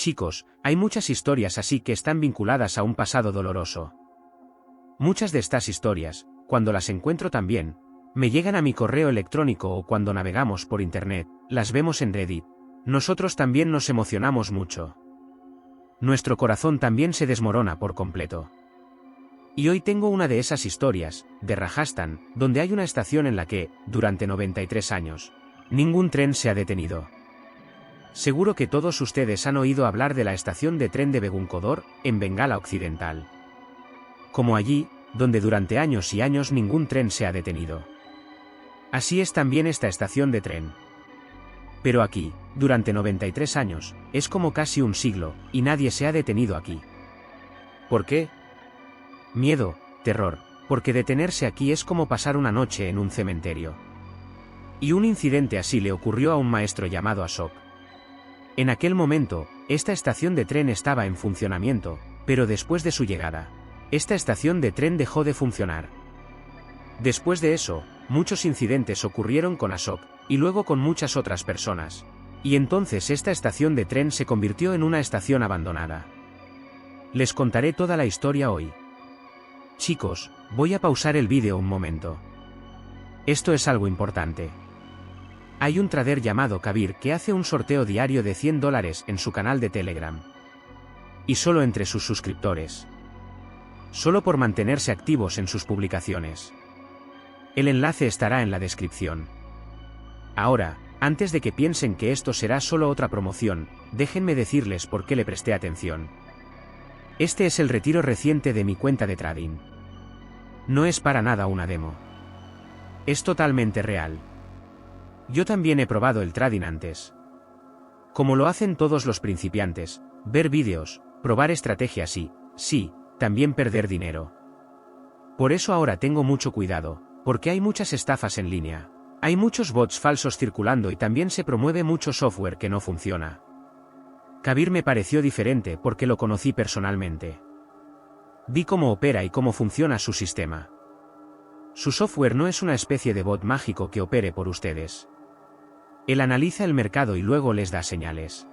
Chicos, hay muchas historias así que están vinculadas a un pasado doloroso. Muchas de estas historias, cuando las encuentro también, me llegan a mi correo electrónico o cuando navegamos por internet, las vemos en Reddit. Nosotros también nos emocionamos mucho. Nuestro corazón también se desmorona por completo. Y hoy tengo una de esas historias, de Rajasthan, donde hay una estación en la que, durante 93 años, ningún tren se ha detenido. Seguro que todos ustedes han oído hablar de la estación de tren de Begunkodor, en Bengala Occidental. Como allí, donde durante años y años ningún tren se ha detenido. Así es también esta estación de tren. Pero aquí, durante 93 años, es como casi un siglo, y nadie se ha detenido aquí. ¿Por qué? Miedo, terror, porque detenerse aquí es como pasar una noche en un cementerio. Y un incidente así le ocurrió a un maestro llamado Ashok. En aquel momento, esta estación de tren estaba en funcionamiento, pero después de su llegada, esta estación de tren dejó de funcionar. Después de eso, muchos incidentes ocurrieron con Ashok, y luego con muchas otras personas. Y entonces esta estación de tren se convirtió en una estación abandonada. Les contaré toda la historia hoy. Chicos, voy a pausar el vídeo un momento. Esto es algo importante. Hay un trader llamado Kabir que hace un sorteo diario de $100 en su canal de Telegram. Y solo entre sus suscriptores. Solo por mantenerse activos en sus publicaciones. El enlace estará en la descripción. Ahora, antes de que piensen que esto será solo otra promoción, déjenme decirles por qué le presté atención. Este es el retiro reciente de mi cuenta de trading. No es para nada una demo. Es totalmente real. Yo también he probado el trading antes. Como lo hacen todos los principiantes, ver vídeos, probar estrategias y, sí, también perder dinero. Por eso ahora tengo mucho cuidado, porque hay muchas estafas en línea. Hay muchos bots falsos circulando y también se promueve mucho software que no funciona. Kabir me pareció diferente porque lo conocí personalmente. Vi cómo opera y cómo funciona su sistema. Su software no es una especie de bot mágico que opere por ustedes. Él analiza el mercado y luego les da señales.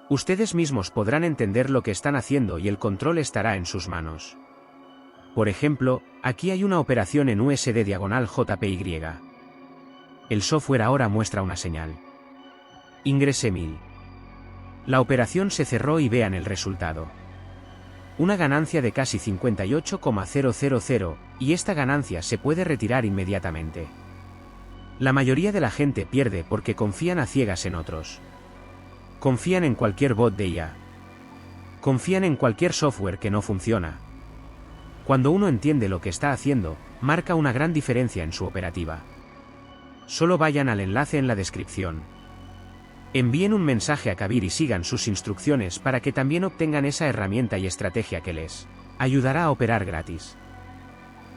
Ustedes mismos podrán entender lo que están haciendo y el control estará en sus manos. Por ejemplo, aquí hay una operación en USD/JPY. El software ahora muestra una señal. Ingresé 1000. La operación se cerró y vean el resultado. Una ganancia de casi 58,000, y esta ganancia se puede retirar inmediatamente. La mayoría de la gente pierde porque confían a ciegas en otros. Confían en cualquier bot de IA. Confían en cualquier software que no funciona. Cuando uno entiende lo que está haciendo, marca una gran diferencia en su operativa. Solo vayan al enlace en la descripción. Envíen un mensaje a Kabir y sigan sus instrucciones para que también obtengan esa herramienta y estrategia que les ayudará a operar gratis.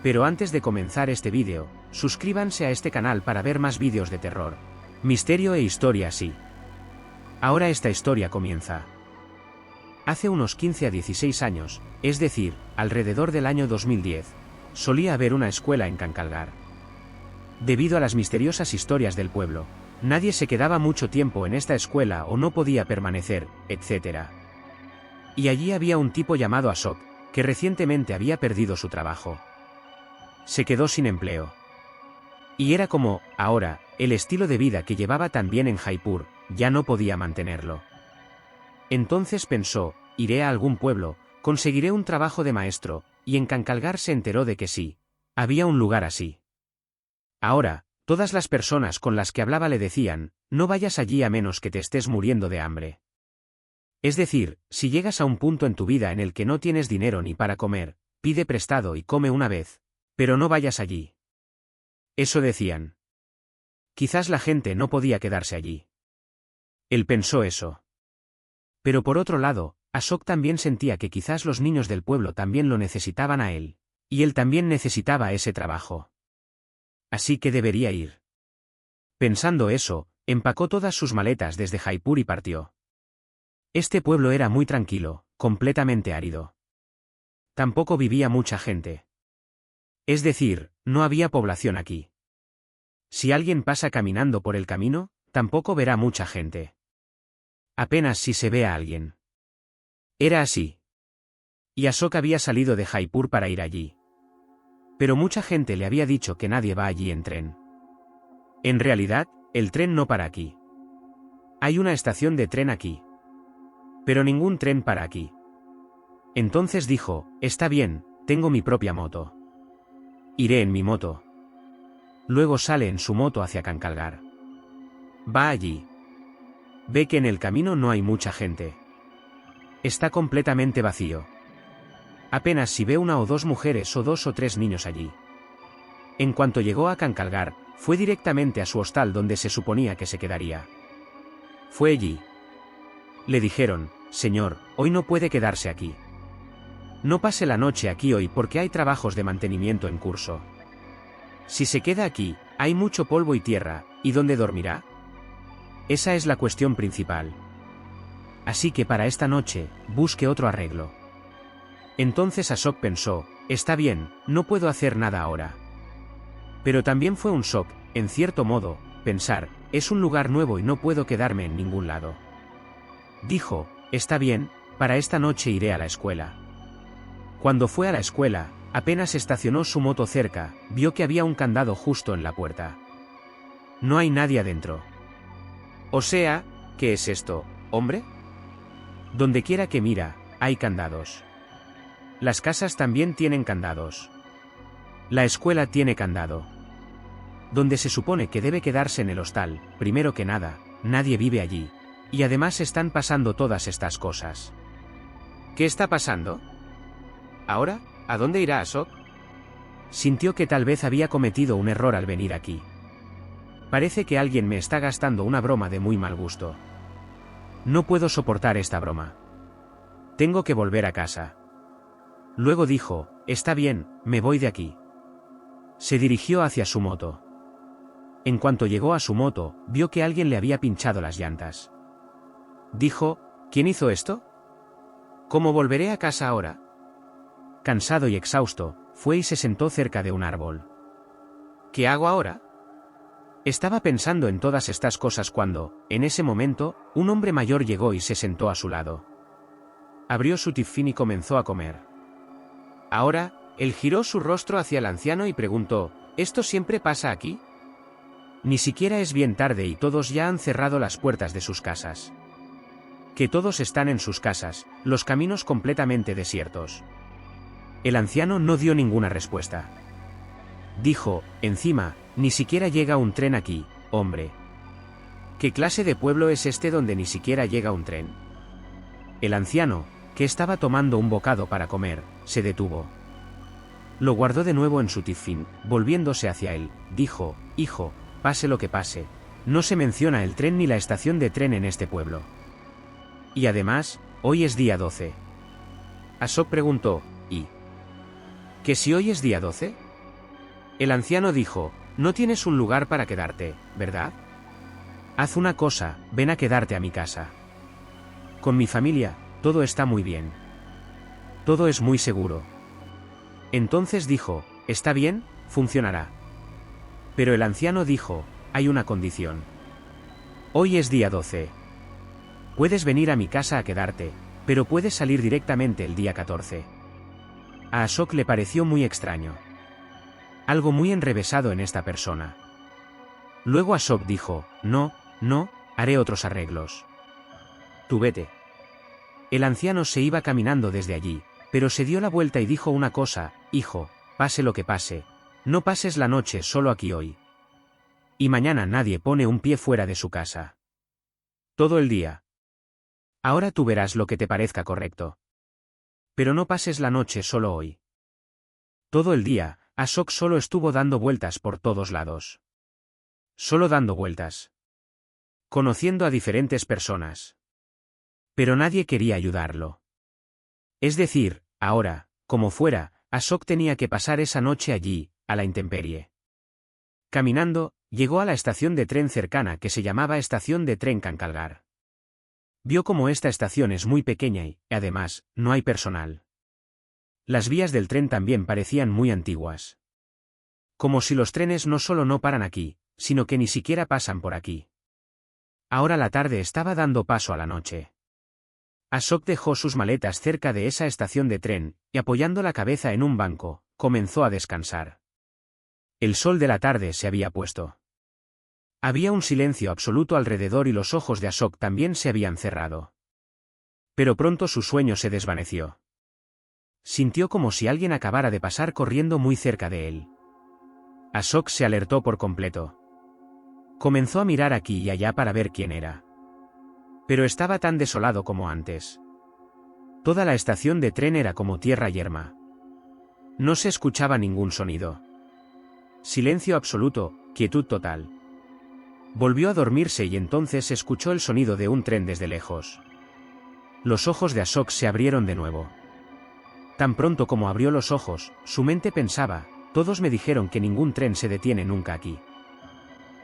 Pero antes de comenzar este vídeo, suscríbanse a este canal para ver más vídeos de terror, misterio e historia así. Ahora esta historia comienza. Hace unos 15 a 16 años, es decir, alrededor del año 2010, solía haber una escuela en Kankalgar. Debido a las misteriosas historias del pueblo, nadie se quedaba mucho tiempo en esta escuela o no podía permanecer, etc. Y allí había un tipo llamado Ashok, que recientemente había perdido su trabajo. Se quedó sin empleo. Y era como, ahora, el estilo de vida que llevaba también en Jaipur, ya no podía mantenerlo. Entonces pensó, iré a algún pueblo, conseguiré un trabajo de maestro, y en Kankalgar se enteró de que sí, había un lugar así. Ahora, todas las personas con las que hablaba le decían, no vayas allí a menos que te estés muriendo de hambre. Es decir, si llegas a un punto en tu vida en el que no tienes dinero ni para comer, pide prestado y come una vez, pero no vayas allí. Eso decían. Quizás la gente no podía quedarse allí. Él pensó eso. Pero por otro lado, Ashok también sentía que quizás los niños del pueblo también lo necesitaban a él, y él también necesitaba ese trabajo. Así que debería ir. Pensando eso, empacó todas sus maletas desde Jaipur y partió. Este pueblo era muy tranquilo, completamente árido. Tampoco vivía mucha gente. Es decir, no había población aquí. Si alguien pasa caminando por el camino, tampoco verá mucha gente. Apenas si se ve a alguien. Era así. Y Ashok había salido de Jaipur para ir allí. Pero mucha gente le había dicho que nadie va allí en tren. En realidad, el tren no para aquí. Hay una estación de tren aquí. Pero ningún tren para aquí. Entonces dijo, está bien, tengo mi propia moto. Iré en mi moto. Luego sale en su moto hacia Kankalgar. Va allí. Ve que en el camino no hay mucha gente. Está completamente vacío. Apenas si ve una o dos mujeres o dos o tres niños allí. En cuanto llegó a Kankalgar, fue directamente a su hostal donde se suponía que se quedaría. Fue allí. Le dijeron, señor, hoy no puede quedarse aquí. No pase la noche aquí hoy porque hay trabajos de mantenimiento en curso. Si se queda aquí, hay mucho polvo y tierra, ¿y dónde dormirá? Esa es la cuestión principal. Así que para esta noche, busque otro arreglo. Entonces Ashok pensó, está bien, no puedo hacer nada ahora. Pero también fue un shock, en cierto modo, pensar, es un lugar nuevo y no puedo quedarme en ningún lado. Dijo, está bien, para esta noche iré a la escuela. Cuando fue a la escuela, apenas estacionó su moto cerca, vio que había un candado justo en la puerta. No hay nadie adentro. O sea, ¿qué es esto, hombre? Donde quiera que mira, hay candados. Las casas también tienen candados. La escuela tiene candado. Donde se supone que debe quedarse en el hostal, primero que nada, nadie vive allí. Y además están pasando todas estas cosas. ¿Qué está pasando? ¿Ahora? ¿A dónde irá Ashok? Sintió que tal vez había cometido un error al venir aquí. Parece que alguien me está gastando una broma de muy mal gusto. No puedo soportar esta broma. Tengo que volver a casa. Luego dijo, está bien, me voy de aquí. Se dirigió hacia su moto. En cuanto llegó a su moto, vio que alguien le había pinchado las llantas. Dijo, ¿quién hizo esto? ¿Cómo volveré a casa ahora? Cansado y exhausto, fue y se sentó cerca de un árbol. ¿Qué hago ahora? Estaba pensando en todas estas cosas cuando, en ese momento, un hombre mayor llegó y se sentó a su lado. Abrió su tifín y comenzó a comer. Ahora, él giró su rostro hacia el anciano y preguntó, ¿esto siempre pasa aquí? Ni siquiera es bien tarde y todos ya han cerrado las puertas de sus casas. Que todos están en sus casas, los caminos completamente desiertos. El anciano no dio ninguna respuesta. Dijo, encima, ni siquiera llega un tren aquí, hombre. ¿Qué clase de pueblo es este donde ni siquiera llega un tren? El anciano, que estaba tomando un bocado para comer, se detuvo. Lo guardó de nuevo en su tifín, volviéndose hacia él, dijo, hijo, pase lo que pase, no se menciona el tren ni la estación de tren en este pueblo. Y además, hoy es día 12. Ashok preguntó, ¿y que si hoy es día 12? El anciano dijo, no tienes un lugar para quedarte, ¿verdad? Haz una cosa, ven a quedarte a mi casa. Con mi familia, todo está muy bien. Todo es muy seguro. Entonces dijo, está bien, funcionará. Pero el anciano dijo, hay una condición. Hoy es día 12. Puedes venir a mi casa a quedarte, pero puedes salir directamente el día 14. A Ashok le pareció muy extraño. Algo muy enrevesado en esta persona. Luego Ashok dijo, no, haré otros arreglos. Tú vete. El anciano se iba caminando desde allí, pero se dio la vuelta y dijo una cosa, hijo, pase lo que pase, no pases la noche solo aquí hoy. Y mañana nadie pone un pie fuera de su casa. Todo el día. Ahora tú verás lo que te parezca correcto. Pero no pases la noche solo hoy. Todo el día, Ashok solo estuvo dando vueltas por todos lados. Solo dando vueltas. Conociendo a diferentes personas. Pero nadie quería ayudarlo. Es decir, ahora, como fuera, Ashok tenía que pasar esa noche allí, a la intemperie. Caminando, llegó a la estación de tren cercana que se llamaba Estación de Tren Kankalgar. Vio como esta estación es muy pequeña y, además, no hay personal. Las vías del tren también parecían muy antiguas. Como si los trenes no solo no paran aquí, sino que ni siquiera pasan por aquí. Ahora la tarde estaba dando paso a la noche. Ashok dejó sus maletas cerca de esa estación de tren, y apoyando la cabeza en un banco, comenzó a descansar. El sol de la tarde se había puesto. Había un silencio absoluto alrededor y los ojos de Ashok también se habían cerrado. Pero pronto su sueño se desvaneció. Sintió como si alguien acabara de pasar corriendo muy cerca de él. Ashok se alertó por completo. Comenzó a mirar aquí y allá para ver quién era. Pero estaba tan desolado como antes. Toda la estación de tren era como tierra yerma. No se escuchaba ningún sonido. Silencio absoluto, quietud total. Volvió a dormirse y entonces escuchó el sonido de un tren desde lejos. Los ojos de Ashok se abrieron de nuevo. Tan pronto como abrió los ojos, su mente pensaba, todos me dijeron que ningún tren se detiene nunca aquí.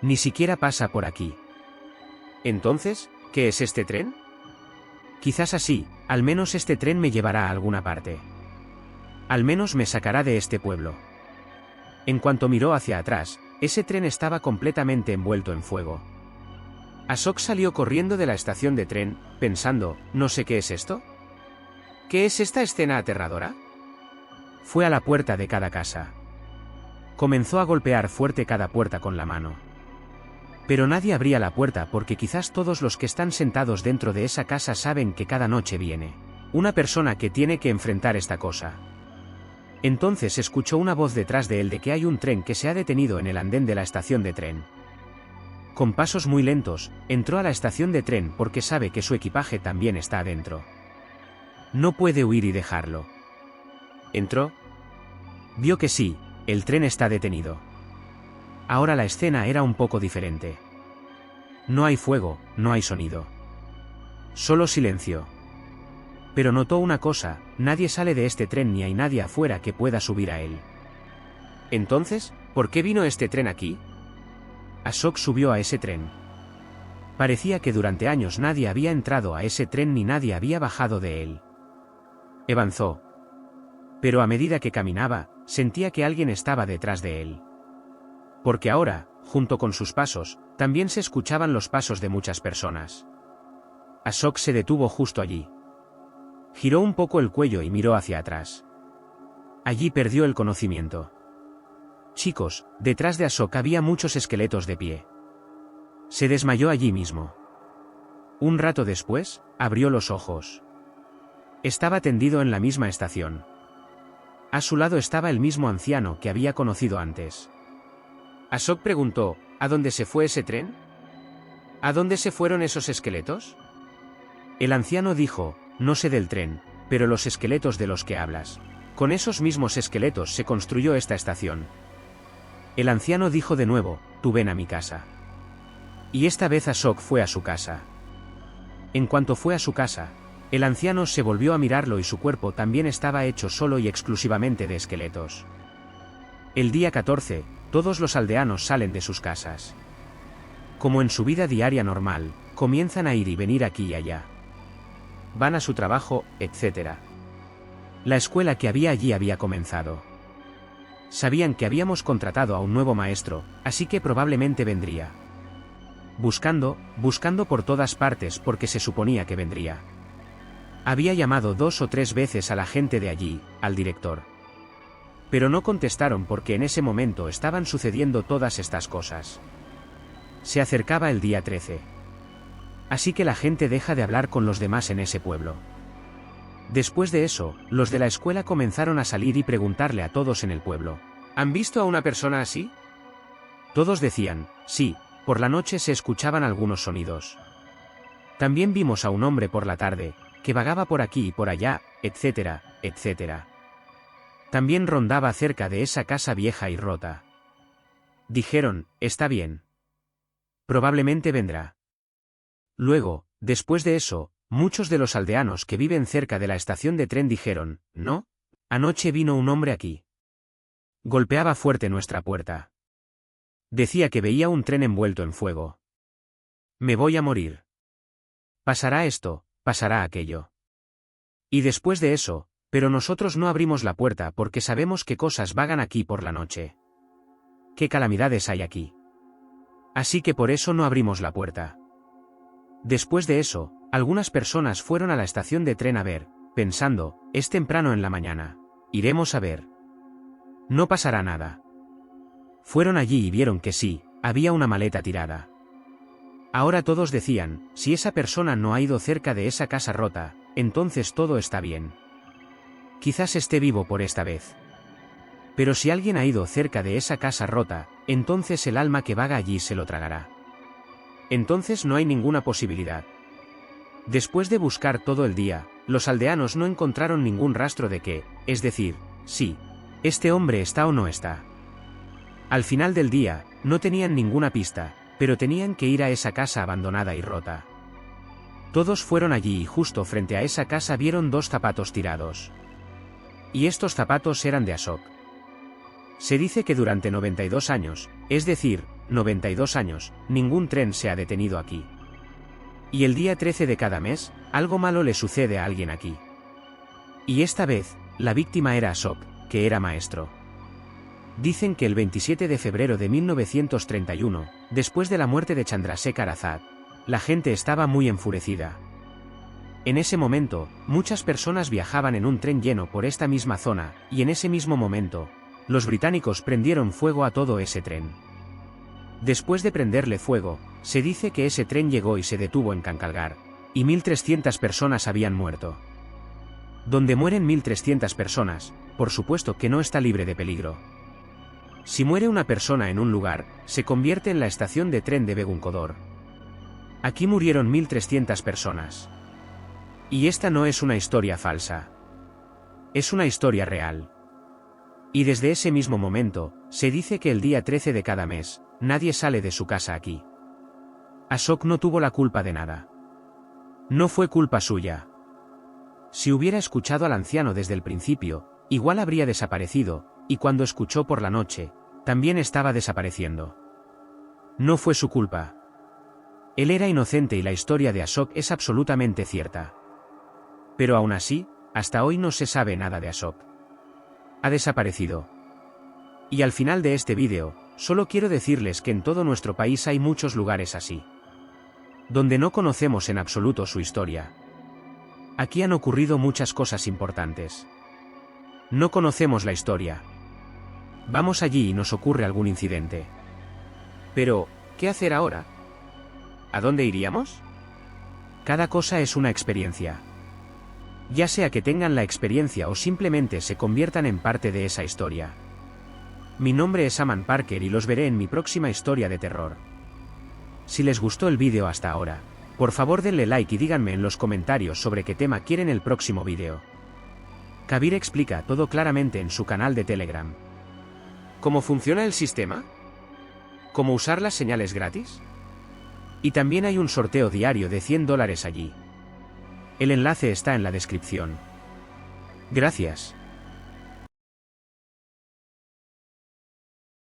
Ni siquiera pasa por aquí. Entonces, ¿qué es este tren? Quizás así, al menos este tren me llevará a alguna parte. Al menos me sacará de este pueblo. En cuanto miró hacia atrás, ese tren estaba completamente envuelto en fuego. Ashok salió corriendo de la estación de tren, pensando, no sé qué es esto. ¿Qué es esta escena aterradora? Fue a la puerta de cada casa. Comenzó a golpear fuerte cada puerta con la mano. Pero nadie abría la puerta porque quizás todos los que están sentados dentro de esa casa saben que cada noche viene una persona que tiene que enfrentar esta cosa. Entonces escuchó una voz detrás de él de que hay un tren que se ha detenido en el andén de la estación de tren. Con pasos muy lentos, entró a la estación de tren porque sabe que su equipaje también está adentro. No puede huir y dejarlo. ¿Entró? Vio que sí, el tren está detenido. Ahora la escena era un poco diferente. No hay fuego, no hay sonido. Solo silencio. Pero notó una cosa, nadie sale de este tren ni hay nadie afuera que pueda subir a él. Entonces, ¿por qué vino este tren aquí? Ashok subió a ese tren. Parecía que durante años nadie había entrado a ese tren ni nadie había bajado de él. Avanzó. Pero a medida que caminaba, sentía que alguien estaba detrás de él. Porque ahora, junto con sus pasos, también se escuchaban los pasos de muchas personas. Ashok se detuvo justo allí. Giró un poco el cuello y miró hacia atrás. Allí perdió el conocimiento. Chicos, detrás de Ashok había muchos esqueletos de pie. Se desmayó allí mismo. Un rato después, abrió los ojos. Estaba tendido en la misma estación. A su lado estaba el mismo anciano que había conocido antes. Ashok preguntó, ¿a dónde se fue ese tren? ¿A dónde se fueron esos esqueletos? El anciano dijo, no sé del tren, pero los esqueletos de los que hablas. Con esos mismos esqueletos se construyó esta estación. El anciano dijo de nuevo, tú ven a mi casa. Y esta vez Ashok fue a su casa. En cuanto fue a su casa, el anciano se volvió a mirarlo y su cuerpo también estaba hecho solo y exclusivamente de esqueletos. El día 14, todos los aldeanos salen de sus casas. Como en su vida diaria normal, comienzan a ir y venir aquí y allá. Van a su trabajo, etc. La escuela que había allí había comenzado. Sabían que habíamos contratado a un nuevo maestro, así que probablemente vendría. Buscando por todas partes porque se suponía que vendría. Había llamado 2 o 3 veces a la gente de allí, al director. Pero no contestaron porque en ese momento estaban sucediendo todas estas cosas. Se acercaba el día 13. Así que la gente deja de hablar con los demás en ese pueblo. Después de eso, los de la escuela comenzaron a salir y preguntarle a todos en el pueblo, ¿han visto a una persona así? Todos decían, sí, por la noche se escuchaban algunos sonidos. También vimos a un hombre por la tarde, que vagaba por aquí y por allá, etcétera, etcétera. También rondaba cerca de esa casa vieja y rota. Dijeron, está bien. Probablemente vendrá. Luego, después de eso, muchos de los aldeanos que viven cerca de la estación de tren dijeron, ¿no? Anoche vino un hombre aquí. Golpeaba fuerte nuestra puerta. Decía que veía un tren envuelto en fuego. Me voy a morir. Pasará esto, pasará aquello. Y después de eso, pero nosotros no abrimos la puerta porque sabemos qué cosas vagan aquí por la noche. ¿Qué calamidades hay aquí? Así que por eso no abrimos la puerta. Después de eso, algunas personas fueron a la estación de tren a ver, pensando, es temprano en la mañana. Iremos a ver. No pasará nada. Fueron allí y vieron que sí, había una maleta tirada. Ahora todos decían, si esa persona no ha ido cerca de esa casa rota, entonces todo está bien. Quizás esté vivo por esta vez. Pero si alguien ha ido cerca de esa casa rota, entonces el alma que vaga allí se lo tragará. Entonces no hay ninguna posibilidad. Después de buscar todo el día, los aldeanos no encontraron ningún rastro de que, es decir, sí, este hombre está o no está. Al final del día, no tenían ninguna pista, pero tenían que ir a esa casa abandonada y rota. Todos fueron allí y justo frente a esa casa vieron 2 zapatos tirados. Y estos zapatos eran de Ashok. Se dice que durante 92 años, es decir, 92 años, ningún tren se ha detenido aquí. Y el día 13 de cada mes, algo malo le sucede a alguien aquí. Y esta vez, la víctima era Ashok, que era maestro. Dicen que el 27 de febrero de 1931, después de la muerte de Chandrasekhar Azad, la gente estaba muy enfurecida. En ese momento, muchas personas viajaban en un tren lleno por esta misma zona, y en ese mismo momento, los británicos prendieron fuego a todo ese tren. Después de prenderle fuego, se dice que ese tren llegó y se detuvo en Kankalgar, y 1.300 personas habían muerto. Donde mueren 1.300 personas, por supuesto que no está libre de peligro. Si muere una persona en un lugar, se convierte en la estación de tren de Begunkodor. Aquí murieron 1.300 personas. Y esta no es una historia falsa. Es una historia real. Y desde ese mismo momento, se dice que el día 13 de cada mes, nadie sale de su casa aquí. Ashok no tuvo la culpa de nada. No fue culpa suya. Si hubiera escuchado al anciano desde el principio, igual habría desaparecido, y cuando escuchó por la noche, también estaba desapareciendo. No fue su culpa. Él era inocente y la historia de Ashok es absolutamente cierta. Pero aún así, hasta hoy no se sabe nada de Ashok. Ha desaparecido. Y al final de este vídeo, solo quiero decirles que en todo nuestro país hay muchos lugares así, donde no conocemos en absoluto su historia. Aquí han ocurrido muchas cosas importantes. No conocemos la historia. Vamos allí y nos ocurre algún incidente. Pero, ¿qué hacer ahora? ¿A dónde iríamos? Cada cosa es una experiencia. Ya sea que tengan la experiencia o simplemente se conviertan en parte de esa historia. Mi nombre es Aman Parker y los veré en mi próxima historia de terror. Si les gustó el vídeo hasta ahora, por favor denle like y díganme en los comentarios sobre qué tema quieren el próximo vídeo. Kabir explica todo claramente en su canal de Telegram. ¿Cómo funciona el sistema? ¿Cómo usar las señales gratis? Y también hay un sorteo diario de $100 allí. El enlace está en la descripción. Gracias.